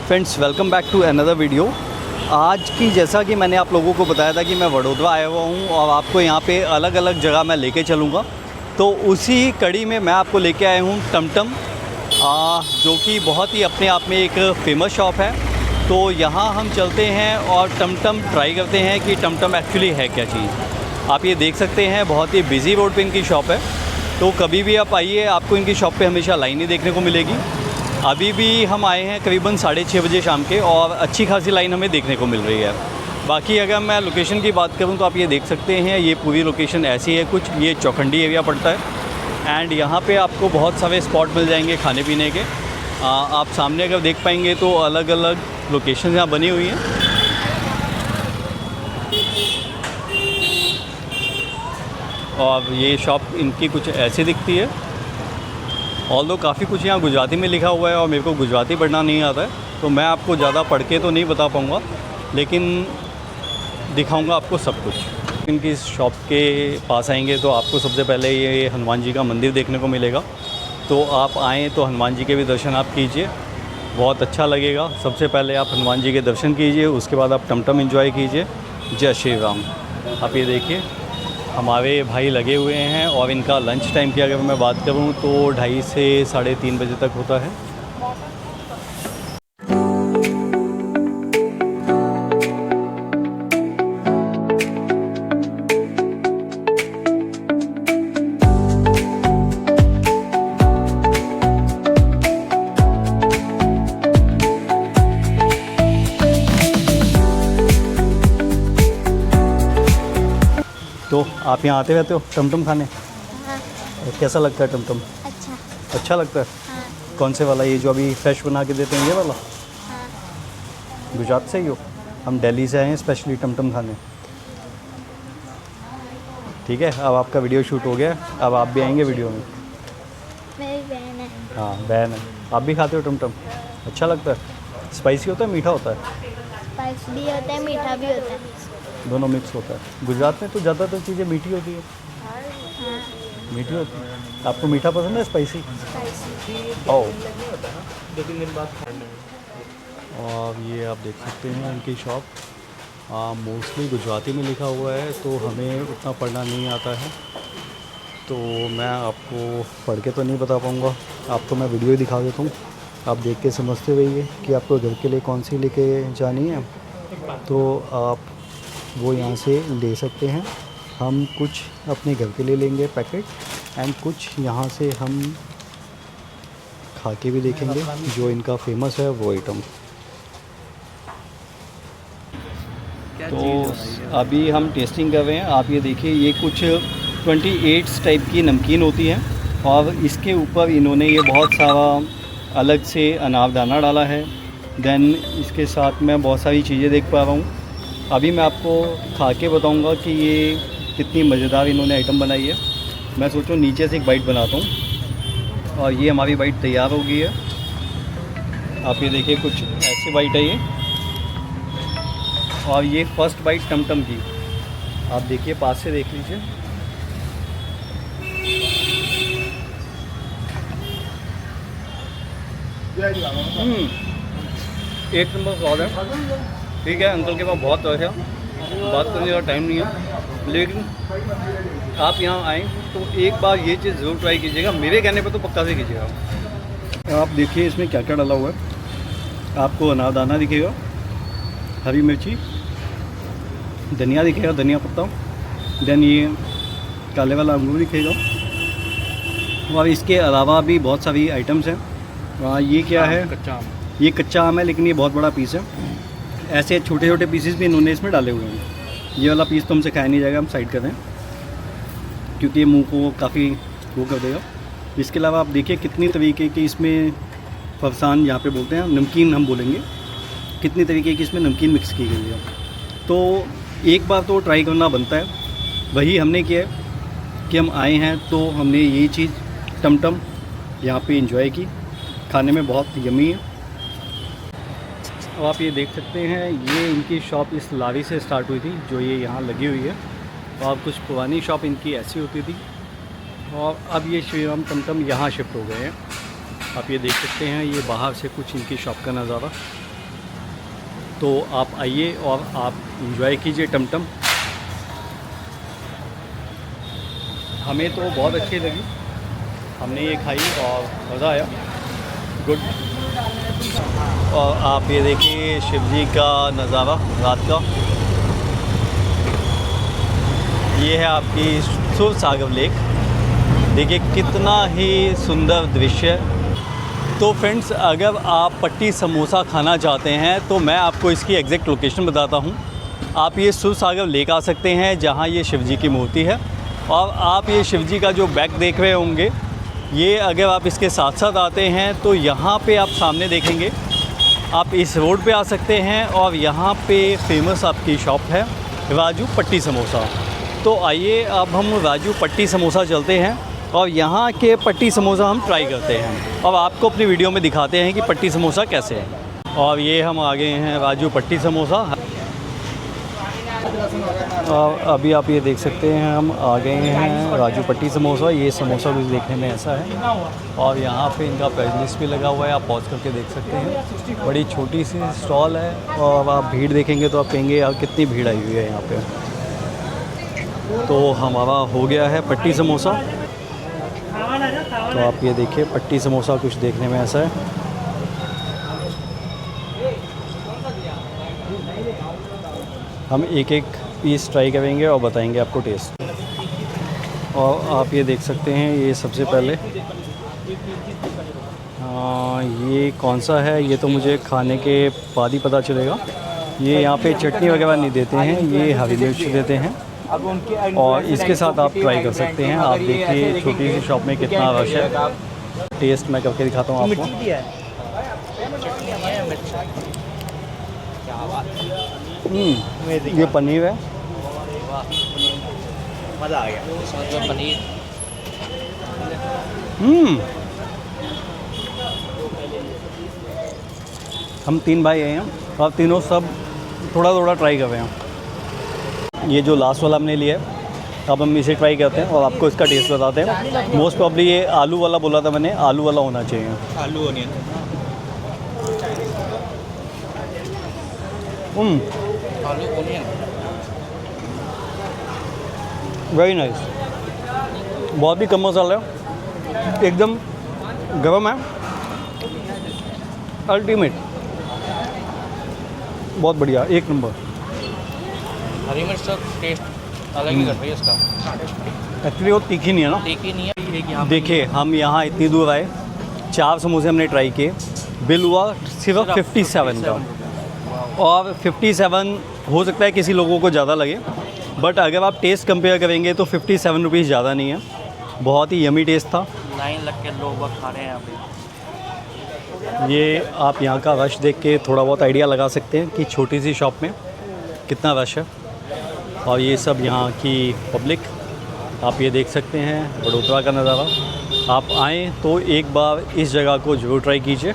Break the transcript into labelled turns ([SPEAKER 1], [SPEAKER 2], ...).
[SPEAKER 1] Friends, welcome back to another video. आज की जैसा कि मैंने आप लोगों को बताया था कि मैं वडोदरा आया हुआ हूँ और आपको यहाँ पे अलग अलग जगह मैं लेके चलूँगा, तो उसी कड़ी में मैं आपको लेके आया हूँ टमटम, जो कि बहुत ही अपने आप में एक फ़ेमस शॉप है। तो यहाँ हम चलते हैं और टमटम ट्राई करते हैं कि टमटम एक्चुअली है क्या चीज़। आप ये देख सकते हैं बहुत ही बिज़ी रोड पे इनकी शॉप है, तो कभी भी आप आइए आपको इनकी शॉप पे हमेशा लाइन ही देखने को मिलेगी। अभी भी हम आए हैं करीबन 6:30 बजे शाम के और अच्छी खासी लाइन हमें देखने को मिल रही है। बाकी अगर मैं लोकेशन की बात करूं तो आप ये देख सकते हैं, ये पूरी लोकेशन ऐसी है कुछ, ये चौखंडी एरिया पड़ता है एंड यहाँ पे आपको बहुत सारे स्पॉट मिल जाएंगे खाने पीने के। आप सामने अगर देख पाएंगे तो अलग अलग लोकेशन यहाँ बनी हुई हैं। और ये शॉप इनकी कुछ ऐसी दिखती है, ऑल्दो काफ़ी कुछ यहाँ गुजराती में लिखा हुआ है और मेरे को गुजराती पढ़ना नहीं आता है, तो मैं आपको ज़्यादा पढ़ के तो नहीं बता पाऊँगा, लेकिन दिखाऊँगा आपको सब कुछ। इनकी शॉप के पास आएंगे तो आपको सबसे पहले ये हनुमान जी का मंदिर देखने को मिलेगा, तो आप आएँ तो हनुमान जी के भी दर्शन आप कीजिए, बहुत अच्छा लगेगा। सबसे पहले आप हनुमान जी के दर्शन कीजिए, उसके बाद आप टमटम एंजॉय कीजिए। जय श्री राम। आप ये देखिए हमारे भाई लगे हुए हैं और इनका लंच टाइम की अगर मैं बात करूं तो 2:30 से 3:30 बजे तक होता है। तो आप यहाँ आते रहते हो टमटम खाने?
[SPEAKER 2] हाँ।
[SPEAKER 1] कैसा लगता है टमटम? अच्छा लगता है?
[SPEAKER 2] हाँ।
[SPEAKER 1] कौन से वाला, ये जो अभी फ्रेश बना के देते हैं ये वाला?
[SPEAKER 2] हाँ।
[SPEAKER 1] गुजरात से ही हो? हम दिल्ली से आए हैं स्पेशली टमटम खाने। ठीक है, अब आपका वीडियो शूट हो गया, अब आप भी आएंगे वीडियो में।
[SPEAKER 2] मेरी बहन है।
[SPEAKER 1] हाँ बहन है। आप भी खाते हो टमटम? अच्छा लगता है? स्पाइसी होता है, मीठा होता है?
[SPEAKER 2] स्पाइस भी होता है, मीठा भी होता है,
[SPEAKER 1] दोनों मिक्स होता है। गुजरात में तो ज़्यादातर चीज़ें मीठी होती है।
[SPEAKER 2] हाँ।
[SPEAKER 1] मीठी होती है। आपको मीठा पसंद है स्पाइसी?
[SPEAKER 2] स्पाइसी।
[SPEAKER 1] ओ। 2-3 दिन बाद खाना है। और ये आप देख सकते हैं इनकी शॉप, मोस्टली गुजराती में लिखा हुआ है, तो हमें उतना पढ़ना नहीं आता है, तो मैं आपको पढ़ के तो नहीं बता पाऊँगा। आपको मैं वीडियो ही दिखा देता हूँ, आप देख के समझते रहिए कि आपको घर के लिए कौन सी लेके जानी है, तो आप वो यहाँ से ले सकते हैं। हम कुछ अपने घर के लिए लेंगे पैकेट एंड कुछ यहाँ से हम खा के भी देखेंगे जो इनका फेमस है वो आइटम। तो अभी हम टेस्टिंग कर रहे हैं। आप ये देखिए, ये कुछ 28 टाइप की नमकीन होती है और इसके ऊपर इन्होंने ये बहुत सारा अलग से अनारदाना डाला है। देन इसके साथ मैं बहुत सारी चीज़ें देख पा रहा हूँ। अभी मैं आपको खा के बताऊँगा कि ये कितनी मज़ेदार इन्होंने आइटम बनाई है। मैं सोचूं नीचे से एक बाइट बनाता हूँ और ये हमारी बाइट तैयार हो गई है। आप ये देखिए कुछ ऐसी बाइट है ये, और ये फर्स्ट बाइट टमटम की। आप देखिए पास से देख लीजिए। एक नंबर स्वाद है। ठीक है, अंकल के पास बहुत तरह है, बात करने का टाइम नहीं है, लेकिन आप यहाँ आएँ तो एक बार ये चीज़ ज़रूर ट्राई कीजिएगा। मेरे कहने पे तो पक्का से कीजिएगा। आप देखिए इसमें क्या क्या डाला हुआ है। आपको अनारदाना दिखेगा, हरी मिर्ची, धनिया दिखेगा, धनिया पत्ता, देन ये काले वाला अंगूर दिखेगा, और इसके अलावा भी बहुत सारी आइटम्स हैं। ये क्या है? कच्चा आम। ये कच्चा आम है, लेकिन ये बहुत बड़ा पीस है। ऐसे छोटे छोटे पीसेस भी इन्होंने इसमें डाले हुए हैं। ये वाला पीस तो हमसे खाया नहीं जाएगा, हम साइड कर दें क्योंकि ये मुंह को काफ़ी वो कर देगा। इसके अलावा आप देखिए कितनी तरीके की इसमें फरसान, यहाँ पे बोलते हैं नमकीन, हम बोलेंगे कितनी तरीके की इसमें नमकीन मिक्स की गई है। तो एक बार तो ट्राई करना बनता है। वही हमने किया है कि हम आए हैं तो हमने ये चीज़ टमटम यहाँ पे एंजॉय की, खाने में बहुत यमी है। अब आप ये देख सकते हैं, ये इनकी शॉप इस लारी से स्टार्ट हुई थी जो ये यहाँ लगी हुई है, और कुछ पुरानी शॉप इनकी ऐसी होती थी, और अब ये श्री राम टमटम यहाँ शिफ्ट हो गए हैं। आप ये देख सकते हैं, ये बाहर से कुछ इनकी शॉप का नज़ारा। तो आप आइए और आप इंजॉय कीजिए टमटम। हमें तो बहुत अच्छी लगी, हमने ये खाई और मज़ा आया, गुड। और आप ये देखिए शिव जी का नज़ारा रात का, ये है आपकी सूरसागर लेक। देखिए कितना ही सुंदर दृश्य है। तो फ्रेंड्स, अगर आप पट्टी समोसा खाना चाहते हैं तो मैं आपको इसकी एग्जैक्ट लोकेशन बताता हूँ। आप ये सूरसागर लेक आ सकते हैं जहाँ ये शिव जी की मूर्ति है, और आप ये शिव जी का जो बैक देख रहे होंगे, ये अगर आप इसके साथ साथ आते हैं तो यहाँ पे आप सामने देखेंगे, आप इस रोड पे आ सकते हैं और यहाँ पे फेमस आपकी शॉप है राजू पट्टी समोसा। तो आइए अब हम राजू पट्टी समोसा चलते हैं और यहाँ के पट्टी समोसा हम ट्राई करते हैं और आपको अपनी वीडियो में दिखाते हैं कि पट्टी समोसा कैसे है। और ये हम आ गए हैं राजू पट्टी समोसा, और अभी आप ये देख सकते हैं हम आ गए हैं राजू पट्टी समोसा। ये समोसा भी देखने में ऐसा है, और यहाँ पे इनका प्राइस लिस्ट भी लगा हुआ है, आप पॉज करके देख सकते हैं। बड़ी छोटी सी स्टॉल है, और आप भीड़ देखेंगे तो आप कहेंगे यार कितनी भीड़ आई हुई है यहाँ पे। तो हमारा हो गया है पट्टी समोसा। तो आप ये देखिए पट्टी समोसा कुछ देखने में ऐसा है। हम एक एक पीस ट्राई करेंगे और बताएंगे आपको टेस्ट। और आप ये देख सकते हैं, ये सबसे पहले ये कौन सा है ये तो मुझे खाने के बाद ही पता चलेगा। ये यहाँ पे चटनी वगैरह नहीं देते हैं, ये हरी मिर्च देते हैं, और इसके साथ आप ट्राई कर सकते हैं। आप देखिए छोटी सी शॉप में कितना रश है। टेस्ट मैं करके दिखाता हूँ आपको। ये पनीर है,
[SPEAKER 3] मज़ा आ गया इसमें पनीर।
[SPEAKER 1] हम 3 भाई हैं और तीनों सब थोड़ा थोड़ा ट्राई कर रहे हैं। ये जो लास्ट वाला हमने लिया है, अब हम इसे ट्राई करते हैं और आपको इसका टेस्ट बताते हैं। मोस्ट प्रॉब्ली ये आलू वाला बोला था मैंने, आलू वाला होना चाहिए।
[SPEAKER 3] आलू ओनियन आलू ओनियन
[SPEAKER 1] वेरी नाइस, बहुत भी कम मसाला है, एकदम गरम है, अल्टीमेट, बहुत बढ़िया, एक नंबर।
[SPEAKER 3] हरी मिर्च का टेस्ट अलग ही कर रही है इसका।
[SPEAKER 1] एक्चुअली वो तीखी नहीं है ना,
[SPEAKER 3] तीखी नहीं है।
[SPEAKER 1] देखिए हम यहाँ इतनी दूर आए, 4 समोसे हमने ट्राई किए, बिल हुआ सिर्फ 57 का। और 57 हो सकता है किसी लोगों को ज़्यादा लगे, बट अगर आप टेस्ट कंपेयर करेंगे तो 57 रुपीज़ ज़्यादा नहीं है। बहुत ही यमी टेस्ट था।
[SPEAKER 3] लाइन लग के लोग खा रहे हैं यहाँ पे।
[SPEAKER 1] ये आप यहाँ का रश देख के थोड़ा बहुत आइडिया लगा सकते हैं कि छोटी सी शॉप में कितना रश है। और ये सब यहाँ की पब्लिक आप ये देख सकते हैं, बड़ोदरा का नज़ारा। आप आएँ तो एक बार इस जगह को ज़रूर ट्राई कीजिए।